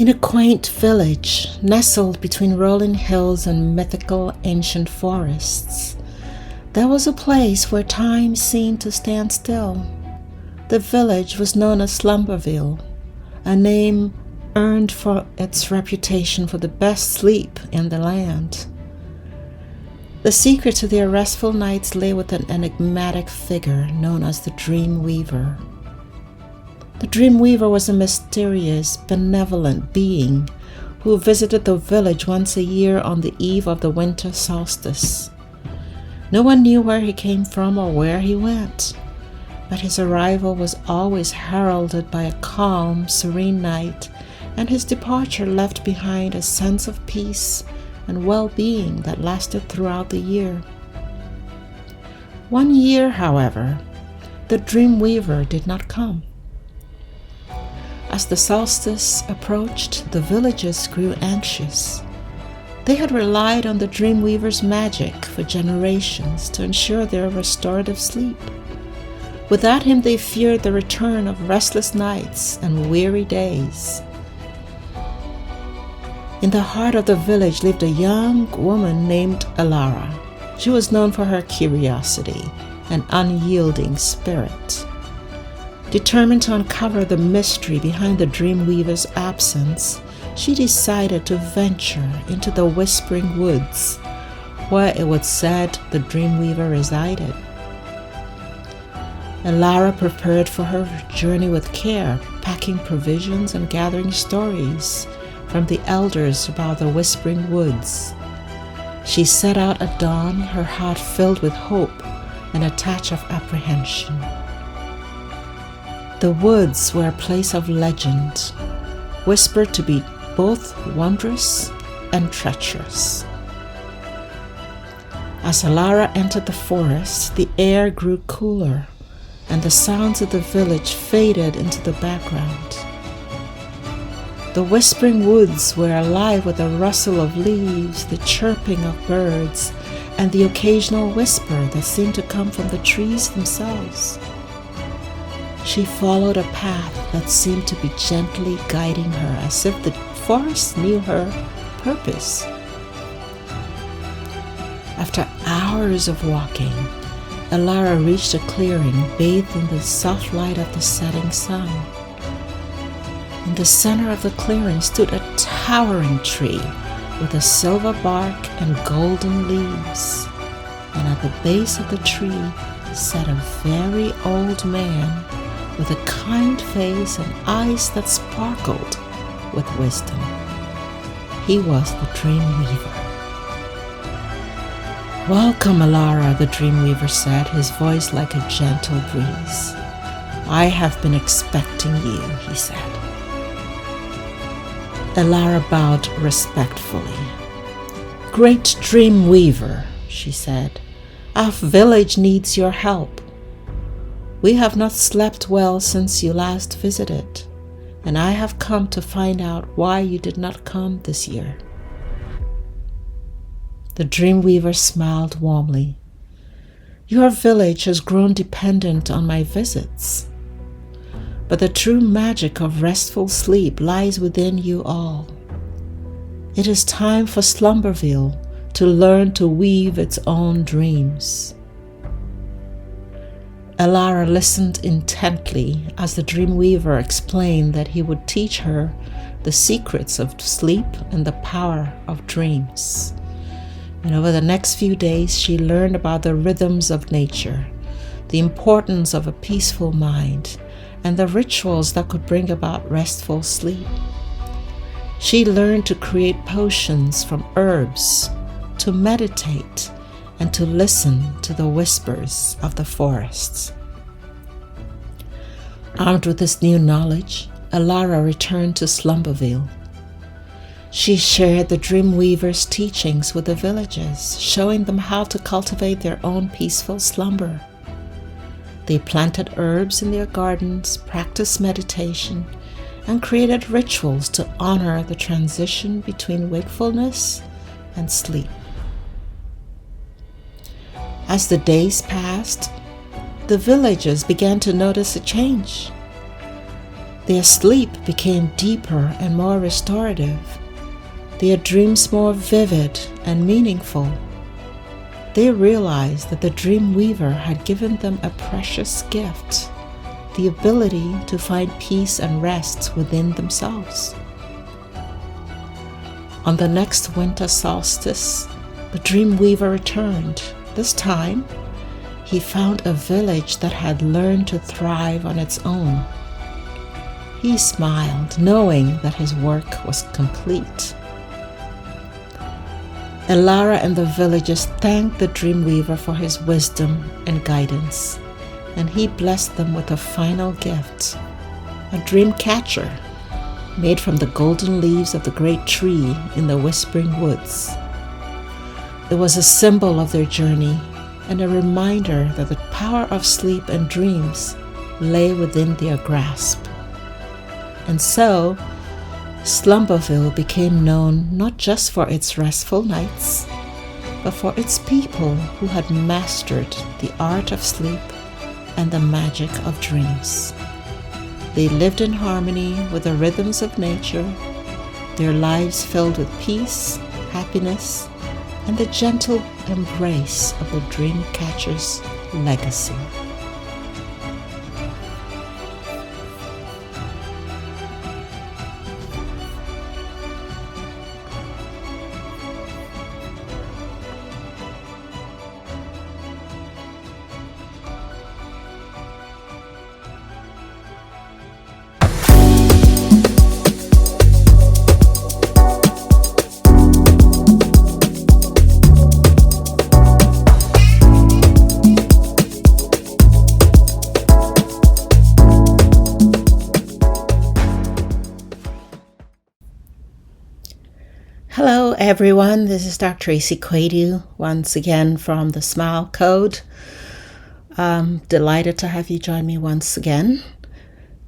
In a quaint village nestled between rolling hills and mythical ancient forests, there was a place where time seemed to stand still. The village was known as Slumberville, a name earned for its reputation for the best sleep in the land. The secret to their restful nights lay with an enigmatic figure known as the Dream Weaver. The Dream Weaver was a mysterious, benevolent being who visited the village once a year on the eve of the winter solstice. No one knew where he came from or where he went, but his arrival was always heralded by a calm, serene night, and his departure left behind a sense of peace and well-being that lasted throughout the year. One year, however, the Dream Weaver did not come. As the solstice approached, the villagers grew anxious. They had relied on the Dream Weaver's magic for generations to ensure their restorative sleep. Without him, they feared the return of restless nights and weary days. In the heart of the village lived a young woman named Alara. She was known for her curiosity and unyielding spirit. Determined to uncover the mystery behind the Dream Weaver's absence, she decided to venture into the Whispering Woods, where it was said the Dream Weaver resided. Alara prepared for her journey with care, packing provisions and gathering stories from the elders about the Whispering Woods. She set out at dawn, her heart filled with hope and a touch of apprehension. The woods were a place of legend, whispered to be both wondrous and treacherous. As Alara entered the forest, the air grew cooler, and the sounds of the village faded into the background. The Whispering Woods were alive with the rustle of leaves, the chirping of birds, and the occasional whisper that seemed to come from the trees themselves. She followed a path that seemed to be gently guiding her, as if the forest knew her purpose. After hours of walking, Alara reached a clearing bathed in the soft light of the setting sun. In the center of the clearing stood a towering tree with a silver bark and golden leaves, and at the base of the tree sat a very old man with a kind face and eyes that sparkled with wisdom. He was the Dream Weaver. "Welcome, Alara," the Dream Weaver said, his voice like a gentle breeze. "I have been expecting you," he said. Alara bowed respectfully. "Great Dream Weaver," she said, "our village needs your help. We have not slept well since you last visited, and I have come to find out why you did not come this year." The Dream Weaver smiled warmly. "Your village has grown dependent on my visits, but the true magic of restful sleep lies within you all. It is time for Slumberville to learn to weave its own dreams." Alara listened intently as the Dream Weaver explained that he would teach her the secrets of sleep and the power of dreams. And over the next few days, she learned about the rhythms of nature, the importance of a peaceful mind, and the rituals that could bring about restful sleep. She learned to create potions from herbs, to meditate, and to listen to the whispers of the forests. Armed with this new knowledge, Alara returned to Slumberville. She shared the Dream Weaver's teachings with the villagers, showing them how to cultivate their own peaceful slumber. They planted herbs in their gardens, practiced meditation, and created rituals to honor the transition between wakefulness and sleep. As the days passed, the villagers began to notice a change. Their sleep became deeper and more restorative, their dreams more vivid and meaningful. They realized that the dream weaver had given them a precious gift, the ability to find peace and rest within themselves. On the next winter solstice, the dream weaver returned. This time, he found a village that had learned to thrive on its own. He smiled, knowing that his work was complete. Elara and the villagers thanked the Dreamweaver for his wisdom and guidance, and he blessed them with a final gift, a dream catcher made from the golden leaves of the great tree in the Whispering Woods. It was a symbol of their journey and a reminder that the power of sleep and dreams lay within their grasp. And so, Slumberville became known not just for its restful nights, but for its people who had mastered the art of sleep and the magic of dreams. They lived in harmony with the rhythms of nature, their lives filled with peace, happiness, and the gentle embrace of the dream catcher's legacy. Hello everyone, this is Dr. Tracy Quadu once again from the Smile Code. Delighted to have you join me once again.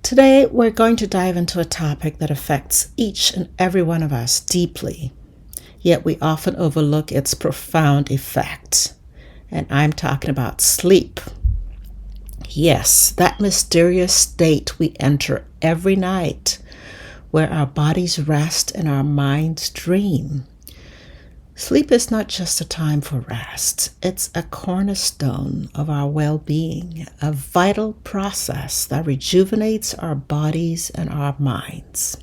Today we're going to dive into a topic that affects each and every one of us deeply, yet we often overlook its profound effect. And I'm talking about sleep. Yes, that mysterious state we enter every night, where our bodies rest and our minds dream. Sleep is not just a time for rest, it's a cornerstone of our well-being, a vital process that rejuvenates our bodies and our minds.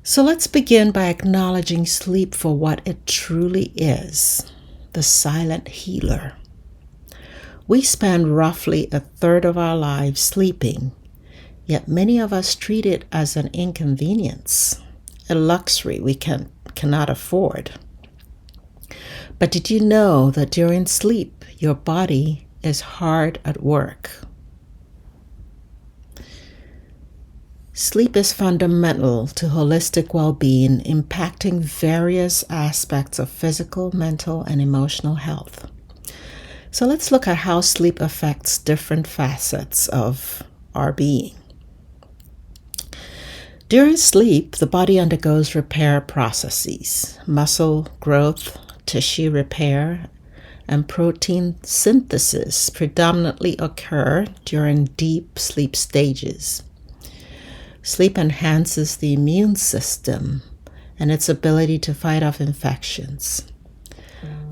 So let's begin by acknowledging sleep for what it truly is, the silent healer. We spend roughly a third of our lives sleeping, yet many of us treat it as an inconvenience, a luxury we cannot afford. But did you know that during sleep, your body is hard at work? Sleep is fundamental to holistic well-being, impacting various aspects of physical, mental, and emotional health. So let's look at how sleep affects different facets of our being. During sleep, the body undergoes repair processes. Muscle growth, tissue repair, and protein synthesis predominantly occur during deep sleep stages. Sleep enhances the immune system and its ability to fight off infections.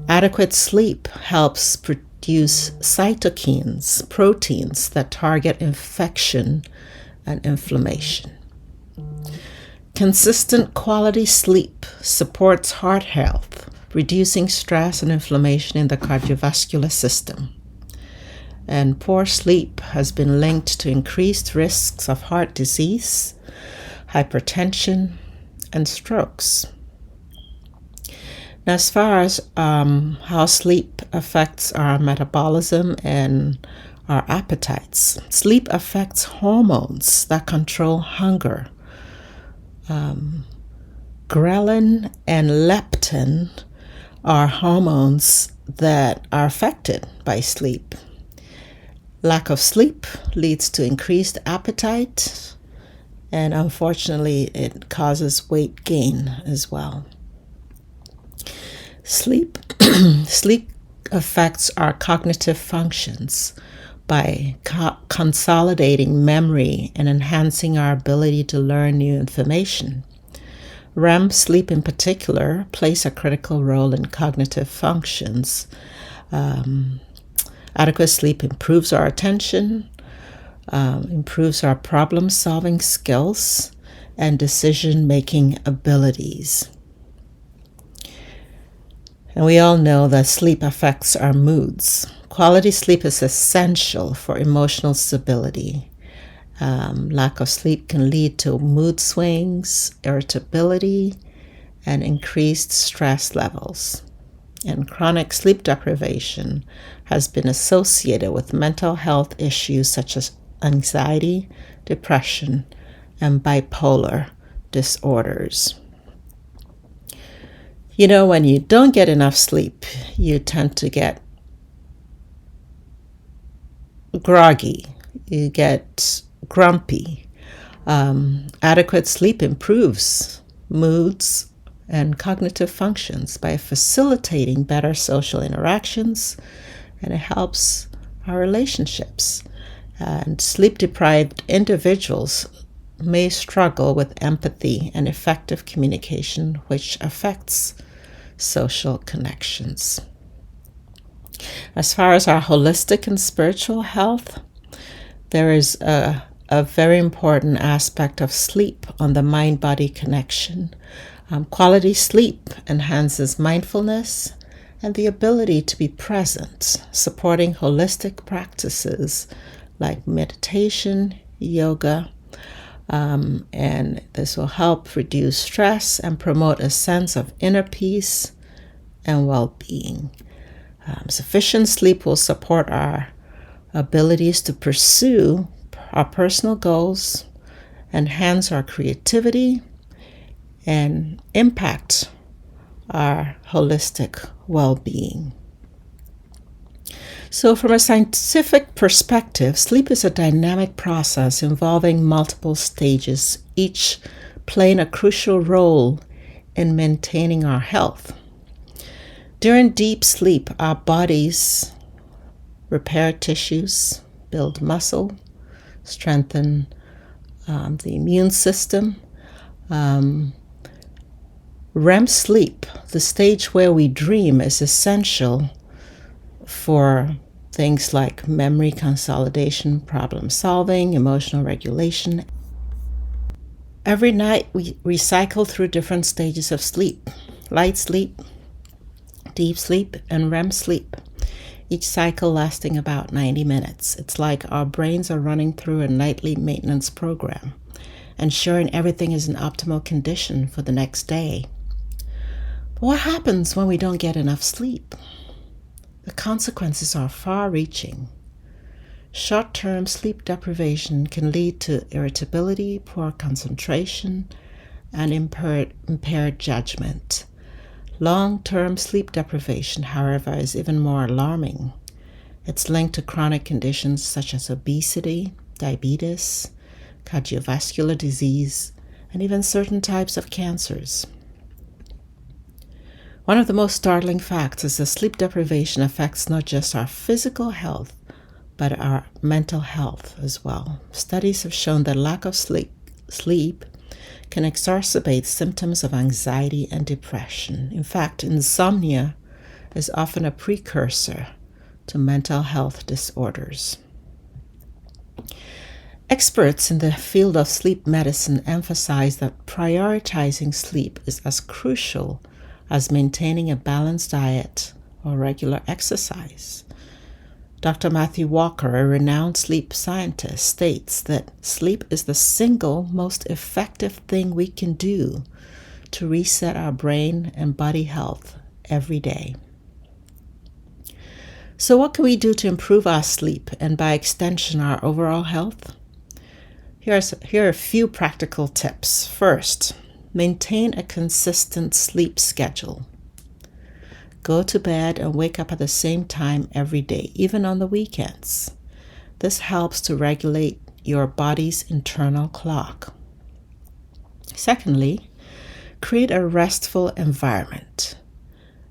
Adequate sleep helps produce cytokines, proteins that target infection and inflammation. Consistent quality sleep supports heart health, reducing stress and inflammation in the cardiovascular system. And poor sleep has been linked to increased risks of heart disease, hypertension, and strokes. Now, as far as how sleep affects our metabolism and our appetites, sleep affects hormones that control hunger. Ghrelin and leptin are hormones that are affected by sleep. Lack of sleep leads to increased appetite, and unfortunately, it causes weight gain as well. Sleep affects our cognitive functions. by consolidating memory and enhancing our ability to learn new information. REM sleep in particular plays a critical role in cognitive functions. Adequate sleep improves our attention, improves our problem-solving skills, and decision-making abilities. And we all know that sleep affects our moods. Quality sleep is essential for emotional stability. Lack of sleep can lead to mood swings, irritability, and increased stress levels. And chronic sleep deprivation has been associated with mental health issues such as anxiety, depression, and bipolar disorders. You know, when you don't get enough sleep, you tend to get groggy, you get grumpy. Adequate sleep improves moods and cognitive functions by facilitating better social interactions, and it helps our relationships. And sleep-deprived individuals may struggle with empathy and effective communication, which affects social connections. As far as our holistic and spiritual health, there is a very important aspect of sleep on the mind-body connection. Quality sleep enhances mindfulness and the ability to be present, supporting holistic practices like meditation, yoga, and this will help reduce stress and promote a sense of inner peace and well-being. Sufficient sleep will support our abilities to pursue our personal goals, enhance our creativity, and impact our holistic well-being. So from a scientific perspective, sleep is a dynamic process involving multiple stages, each playing a crucial role in maintaining our health. During deep sleep, our bodies repair tissues, build muscle, strengthen the immune system. REM sleep, the stage where we dream, is essential for things like memory consolidation, problem solving, emotional regulation. Every night we cycle through different stages of sleep: light sleep, deep sleep, and REM sleep, each cycle lasting about 90 minutes. It's like our brains are running through a nightly maintenance program, ensuring everything is in optimal condition for the next day. But what happens when we don't get enough sleep? The consequences are far-reaching. Short-term sleep deprivation can lead to irritability, poor concentration, and impaired judgment. Long-term sleep deprivation, however, is even more alarming. It's linked to chronic conditions such as obesity, diabetes, cardiovascular disease, and even certain types of cancers. One of the most startling facts is that sleep deprivation affects not just our physical health, but our mental health as well. Studies have shown that lack of sleep can exacerbate symptoms of anxiety and depression. In fact, insomnia is often a precursor to mental health disorders. Experts in the field of sleep medicine emphasize that prioritizing sleep is as crucial as maintaining a balanced diet or regular exercise. Dr. Matthew Walker, a renowned sleep scientist, states that sleep is the single most effective thing we can do to reset our brain and body health every day. So what can we do to improve our sleep and by extension our overall health? Here are a few practical tips. First, maintain a consistent sleep schedule. Go to bed and wake up at the same time every day, even on the weekends. This helps to regulate your body's internal clock. Secondly, create a restful environment.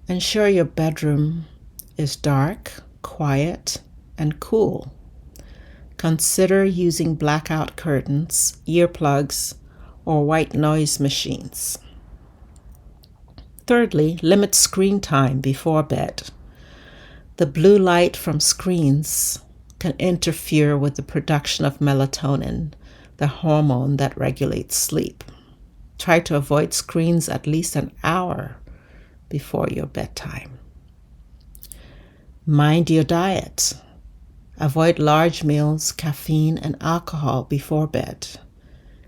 Ensure your bedroom is dark, quiet, and cool. consider using blackout curtains, earplugs, or white noise machines. Thirdly, limit screen time before bed. The blue light from screens can interfere with the production of melatonin, the hormone that regulates sleep. Try to avoid screens at least an hour before your bedtime. Mind your diet. Avoid large meals, caffeine, and alcohol before bed.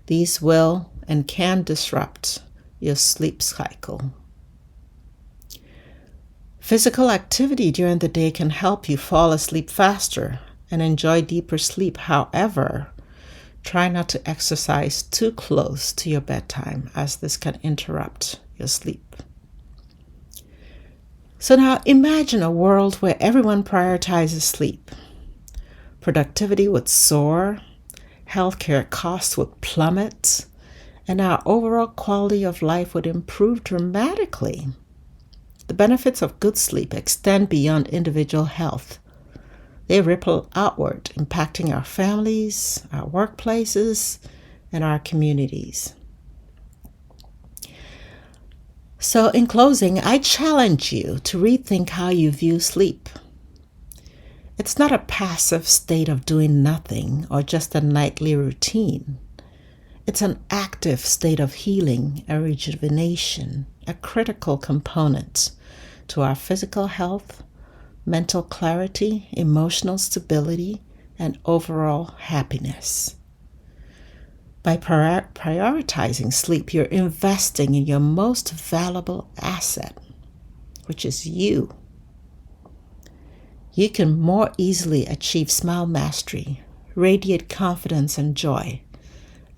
These will and can disrupt your sleep cycle. Physical activity during the day can help you fall asleep faster and enjoy deeper sleep. However, try not to exercise too close to your bedtime, as this can interrupt your sleep. So now imagine a world where everyone prioritizes sleep. Productivity would soar, healthcare costs would plummet, and our overall quality of life would improve dramatically. The benefits of good sleep extend beyond individual health. They ripple outward, impacting our families, our workplaces, and our communities. So in closing, I challenge you to rethink how you view sleep. It's not a passive state of doing nothing or just a nightly routine. It's an active state of healing and rejuvenation, a critical component to our physical health, mental clarity, emotional stability, and overall happiness. By prioritizing sleep, you're investing in your most valuable asset, which is you. You can more easily achieve smile mastery, radiate confidence and joy,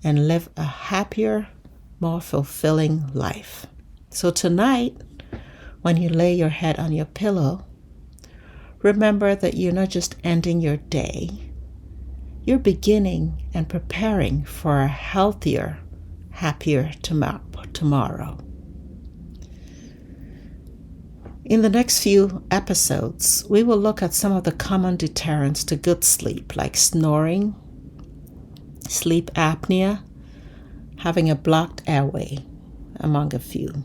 and live a happier, more fulfilling life. So tonight, when you lay your head on your pillow, remember that you're not just ending your day, you're beginning and preparing for a healthier, happier tomorrow. In the next few episodes, we will look at some of the common deterrents to good sleep, like snoring, sleep apnea, having a blocked airway, among a few.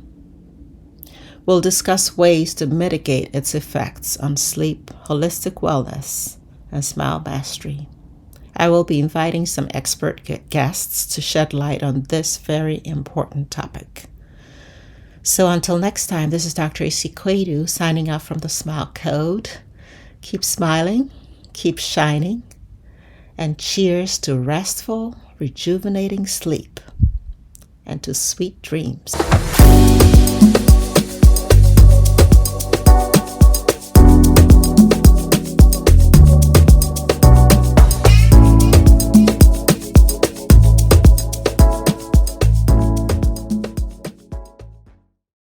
We'll discuss ways to mitigate its effects on sleep, holistic wellness, and smile mastery. I will be inviting some expert guests to shed light on this very important topic. So until next time, this is Dr. AC Quadu signing off from the Smile Code. Keep smiling, keep shining, and cheers to restful, rejuvenating sleep and to sweet dreams.